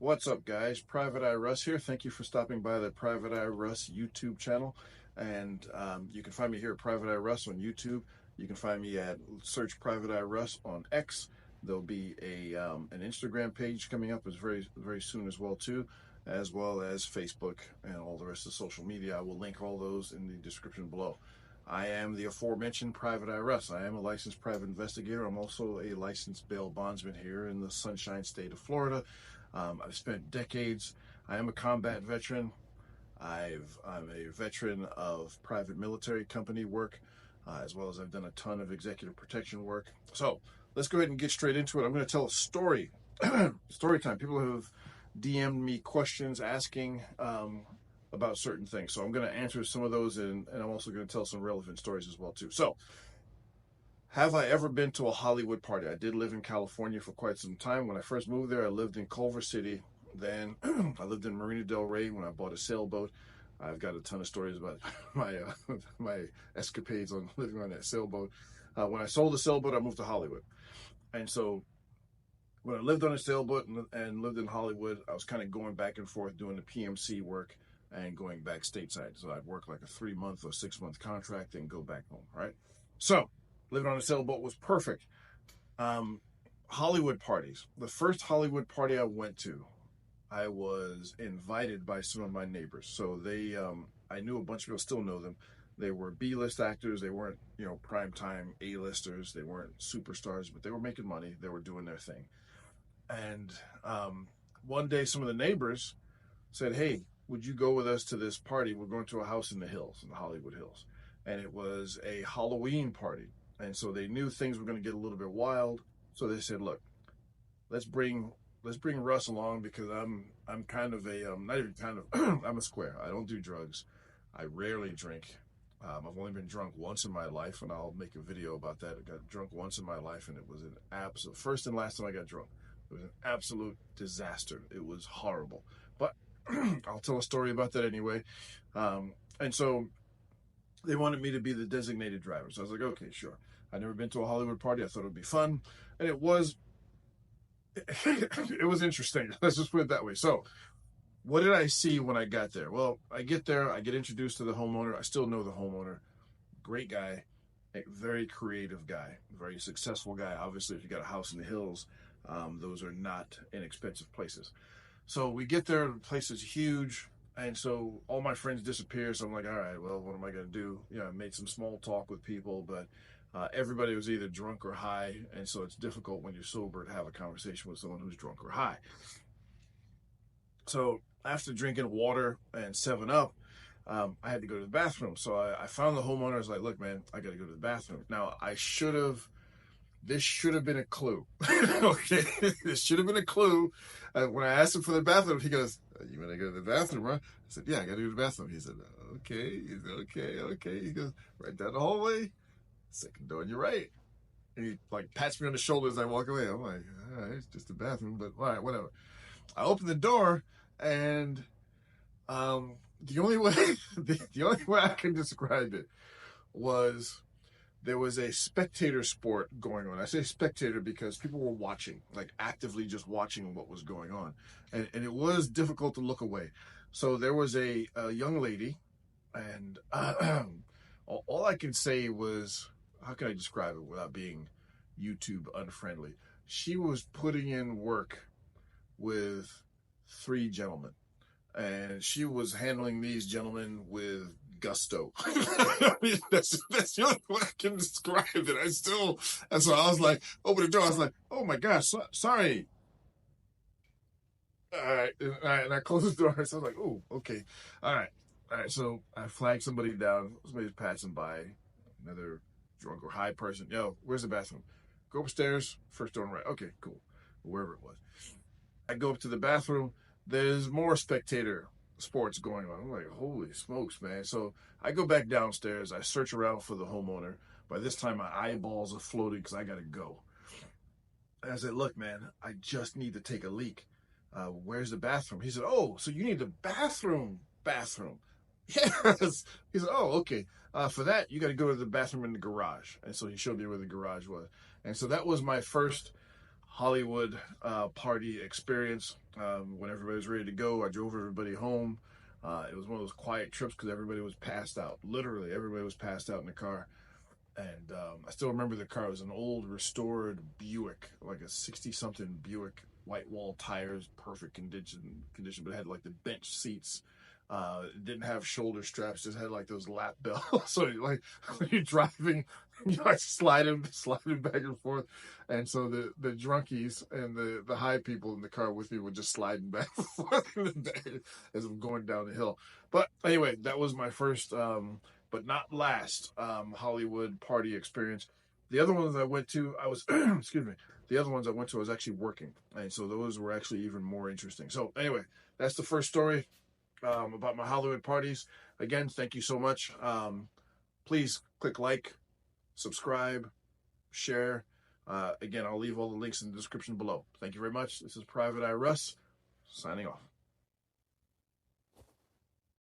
What's up, guys? Private Eye Russ here. Thank you for stopping by the Private Eye Russ YouTube channel. And you can find me here at Private Eye Russ on YouTube. You can find me at search Private Eye Russ on X. There'll be an Instagram page coming up as very soon as well as Facebook and all the rest of social media. I will link all those in the description below. I am the aforementioned Private Eye Russ. I am a licensed private investigator. I'm also a licensed bail bondsman here in the Sunshine State of Florida. I've spent decades. I am a combat veteran. I'm a veteran of private military company work, as well as I've done a ton of executive protection work. So let's go ahead and get straight into it. I'm going to tell a story. Story time. People have DM'd me questions asking about certain things. So I'm going to answer some of those, and I'm also going to tell some relevant stories as well too. So, have I ever been to a Hollywood party? I did live in California for quite some time. When I first moved there, I lived in Culver City. Then I lived in Marina Del Rey when I bought a sailboat. I've got a ton of stories about my escapades on living on that sailboat. When I sold the sailboat, I moved to Hollywood. And so when I lived on a sailboat and lived in Hollywood, I was kind of going back and forth doing the PMC work and going back stateside. So I'd work like a 3-month or 6-month contract and go back home, right? So living on a sailboat was perfect. Hollywood parties. The first Hollywood party I went to, I was invited by some of my neighbors. So I knew a bunch of people, still know them. They were B-list actors. They weren't, primetime A-listers. They weren't superstars, but they were making money. They were doing their thing. And one day, some of the neighbors said, "Hey, would you go with us to this party? We're going to a house in the hills, in the Hollywood Hills." And it was a Halloween party. And so they knew things were going to get a little bit wild. So they said, "Look, let's bring Russ along because I'm kind of not even kind of I'm a square. I don't do drugs. I rarely drink. I've only been drunk once in my life, and I'll make a video about that. I got drunk once in my life, and it was an absolute first and last time I got drunk. It was an absolute disaster. It was horrible. But I'll tell a story about that anyway. And so they wanted me to be the designated driver. So I was like, okay, sure. I'd never been to a Hollywood party. I thought it would be fun. And it was interesting. Let's just put it that way. So what did I see when I got there? Well, I get there. I get introduced to the homeowner. I still know the homeowner. Great guy. A very creative guy. Very successful guy. Obviously, if you got a house in the hills, those are not inexpensive places. So we get there. The place is huge. And so all my friends disappear. So I'm like, all right, well, what am I going to do? I made some small talk with people, but everybody was either drunk or high. And so it's difficult when you're sober to have a conversation with someone who's drunk or high. So after drinking water and 7-Up, I had to go to the bathroom. So I found the homeowner. I was like, "Look, man, I got to go to the bathroom." Now, this should have been a clue. Okay, this should have been a clue. When I asked him for the bathroom, he goes, "You want to go to the bathroom, huh?" I said, "Yeah, I got to go to the bathroom." He said, "Okay." He said, okay. He goes, "Right down the hallway, second door on your right." And he pats me on the shoulder as I walk away. I'm like, all right, it's just a bathroom, but all right, whatever. I open the door, and the only way I can describe it was there was a spectator sport going on. I say spectator because people were watching, actively just watching what was going on. And it was difficult to look away. So there was a young lady, and all I can say was, how can I describe it without being YouTube unfriendly? She was putting in work with 3 gentlemen, and she was handling these gentlemen with gusto. I mean, that's the only way I can describe it. And so I was like, open the door. I was like, "Oh my gosh, sorry." All right. And I closed the door. So I was like, "Oh, okay. All right." So I flagged somebody down. Somebody's passing by, another drunk or high person. "Yo, where's the bathroom?" "Go upstairs, first door on the right." "Okay, cool." Wherever it was. I go up to the bathroom. There's more spectator sports going on. I'm like, holy smokes, man. So I go back downstairs. I search around for the homeowner. By this time, my eyeballs are floating because I got to go. And I said, "Look, man, I just need to take a leak. Where's the bathroom?" He said, "Oh, so you need the bathroom. Yes." He said, "Oh, okay. For that, you got to go to the bathroom in the garage." And so he showed me where the garage was. And so that was my first Hollywood party experience. When everybody was ready to go, I drove everybody home. It was one of those quiet trips because everybody was passed out. Literally, everybody was passed out in the car. And I still remember the car. It was an old restored Buick, like a 60-something Buick, white wall tires, perfect condition, but it had like the bench seats. It didn't have shoulder straps, just had like those lap belts. So like when you're driving, you're like sliding back and forth. And so the drunkies and the high people in the car with me were just sliding back and forth in the back as I'm going down the hill. But anyway, that was my first but not last Hollywood party experience. The other ones I went to, I was excuse me. The other ones I went to, I was actually working, and so those were actually even more interesting. So anyway, that's the first story about my Hollywood parties. Again, thank you so much. Please click like, subscribe, share. Again, I'll leave all the links in the description below. Thank you very much. This is Private Eye Russ, signing off.